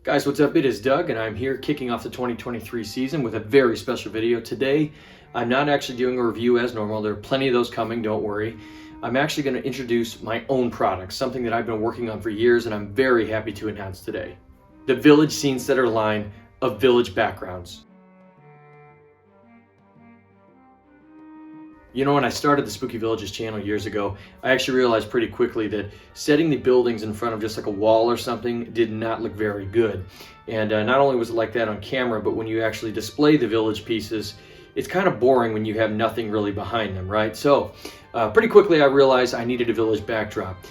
Guys, what's up? It is Doug, and I'm here kicking off the 2023 season with a very special video. Today, I'm not actually doing a review as normal. There are plenty of those coming, don't worry. I'm actually going to introduce my own product, something that I've been working on for years, and I'm very happy to announce today. The Village Scene Setter line of Village backgrounds. You know, when I started the Spooky Villages channel years ago, I actually realized pretty quickly that setting the buildings in front of just like a wall or something did not look very good. And not only was it like that on camera, but when you actually display the village pieces, it's kind of boring when you have nothing really behind them, right? So pretty quickly I realized I needed a village backdrop.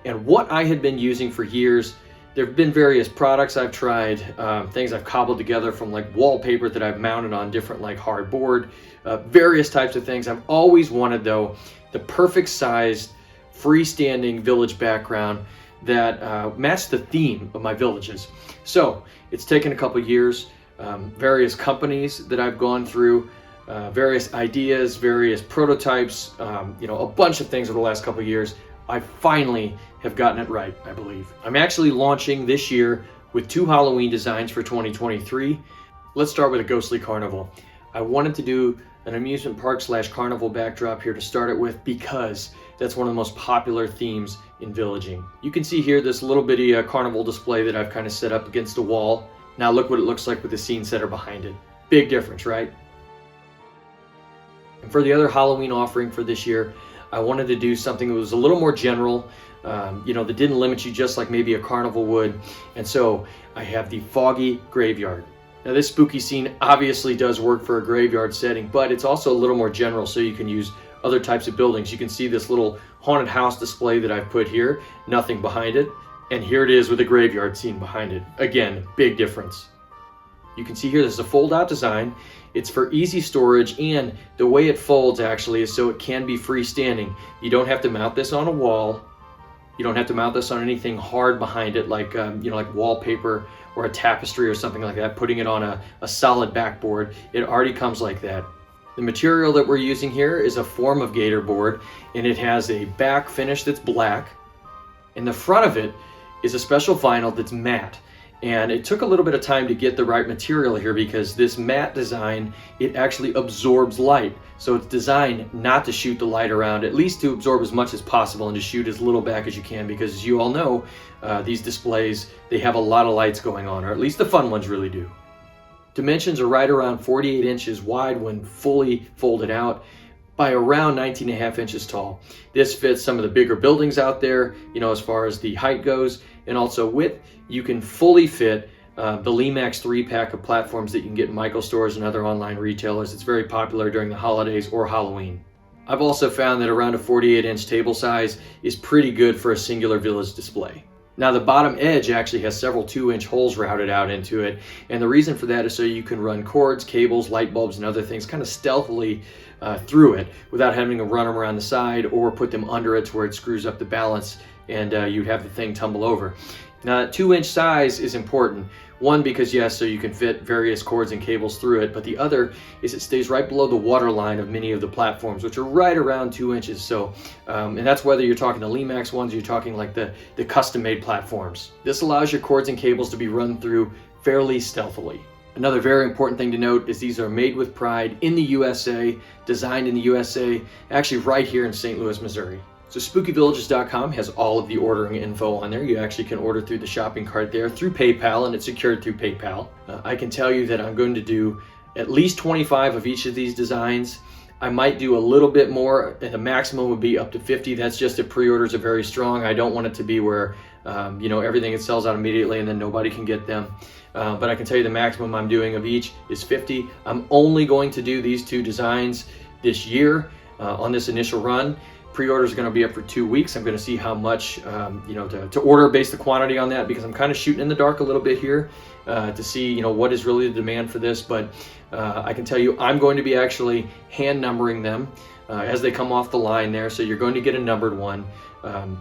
And what I had been using for years, there have been various products I've tried, things I've cobbled together from like wallpaper that I've mounted on different like hardboard, various types of things. I've always wanted though the perfect sized freestanding village background that matched the theme of my villages. So it's taken a couple years, various companies that I've gone through, various ideas, various prototypes, you know, a bunch of things over the last couple years. I finally have gotten it right, I believe. I'm actually launching this year with 2 Halloween designs for 2023. Let's start with a ghostly carnival. I wanted to do an amusement park / carnival backdrop here to start it with because that's one of the most popular themes in villaging. You can see here this little bitty carnival display that I've kind of set up against the wall. Now look what it looks like with the scene setter behind it. Big difference, right? And for the other Halloween offering for this year, I wanted to do something that was a little more general, you know, that didn't limit you just like maybe a carnival would. And so I have the Foggy Graveyard. Now this spooky scene obviously does work for a graveyard setting, but it's also a little more general, so you can use other types of buildings. You can see this little haunted house display that I've put here, nothing behind it. And here it is with a graveyard scene behind it. Again, big difference. You can see here this is a fold-out design. It's for easy storage, and the way it folds actually is so it can be freestanding. You don't have to mount this on a wall. You don't have to mount this on anything hard behind it, like you know, like wallpaper or a tapestry or something like that. Putting it on a solid backboard, it already comes like that. The material that we're using here is a form of gatorboard, and it has a back finish that's black. And the front of it is a special vinyl that's matte. And it took a little bit of time to get the right material here because this matte design, it actually absorbs light. So it's designed not to shoot the light around, at least to absorb as much as possible and to shoot as little back as you can, because as you all know, these displays, they have a lot of lights going on, or at least the fun ones really do. Dimensions are right around 48 inches wide when fully folded out, by around 19.5 inches tall. This fits some of the bigger buildings out there, you know, as far as the height goes, and also width. You can fully fit the Lemax 3-pack of platforms that you can get in Michael stores and other online retailers. It's very popular during the holidays or Halloween. I've also found that around a 48-inch table size is pretty good for a singular village display. Now the bottom edge actually has several 2-inch holes routed out into it, and the reason for that is so you can run cords, cables, light bulbs, and other things kind of stealthily through it without having to run them around the side or put them under it to where it screws up the balance and you'd have the thing tumble over. Now that 2-inch size is important. One, because yes, so you can fit various cords and cables through it, but the other is it stays right below the water line of many of the platforms, which are right around 2 inches. So, and that's whether you're talking the Lemax ones or you're talking like the custom-made platforms. This allows your cords and cables to be run through fairly stealthily. Another very important thing to note is these are made with pride in the USA, designed in the USA, actually right here in St. Louis, Missouri. So spookyvillages.com has all of the ordering info on there. You actually can order through the shopping cart there through PayPal, and it's secured through PayPal. I can tell you that I'm going to do at least 25 of each of these designs. I might do a little bit more, and the maximum would be up to 50. That's just if pre-orders are very strong. I don't want it to be where you know, everything it sells out immediately and then nobody can get them. But I can tell you the maximum I'm doing of each is 50. I'm only going to do these 2 designs this year on this initial run. Pre-orders are going to be up for 2 weeks. I'm going to see how much, to order based the quantity on that, because I'm kind of shooting in the dark a little bit here to see, what is really the demand for this. But I can tell you, I'm going to be actually hand numbering them as they come off the line there. So you're going to get a numbered one.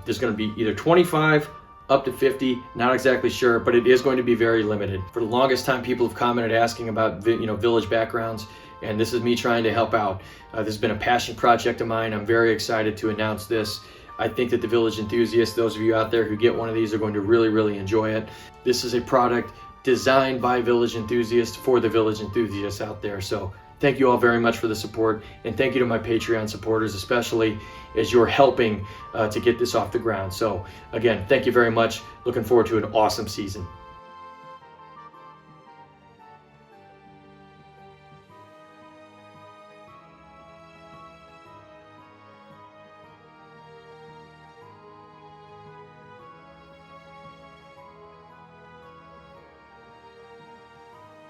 There's going to be either 25 up to 50, not exactly sure, but it is going to be very limited. For the longest time, people have commented asking about, village backgrounds, and this is me trying to help out. This has been a passion project of mine. I'm very excited to announce this. I think that the village enthusiasts, those of you out there who get one of these, are going to really, really enjoy it. This is a product designed by village enthusiasts for the village enthusiasts out there. So thank you all very much for the support, and thank you to my Patreon supporters, especially as you're helping to get this off the ground. So again, thank you very much. Looking forward to an awesome season.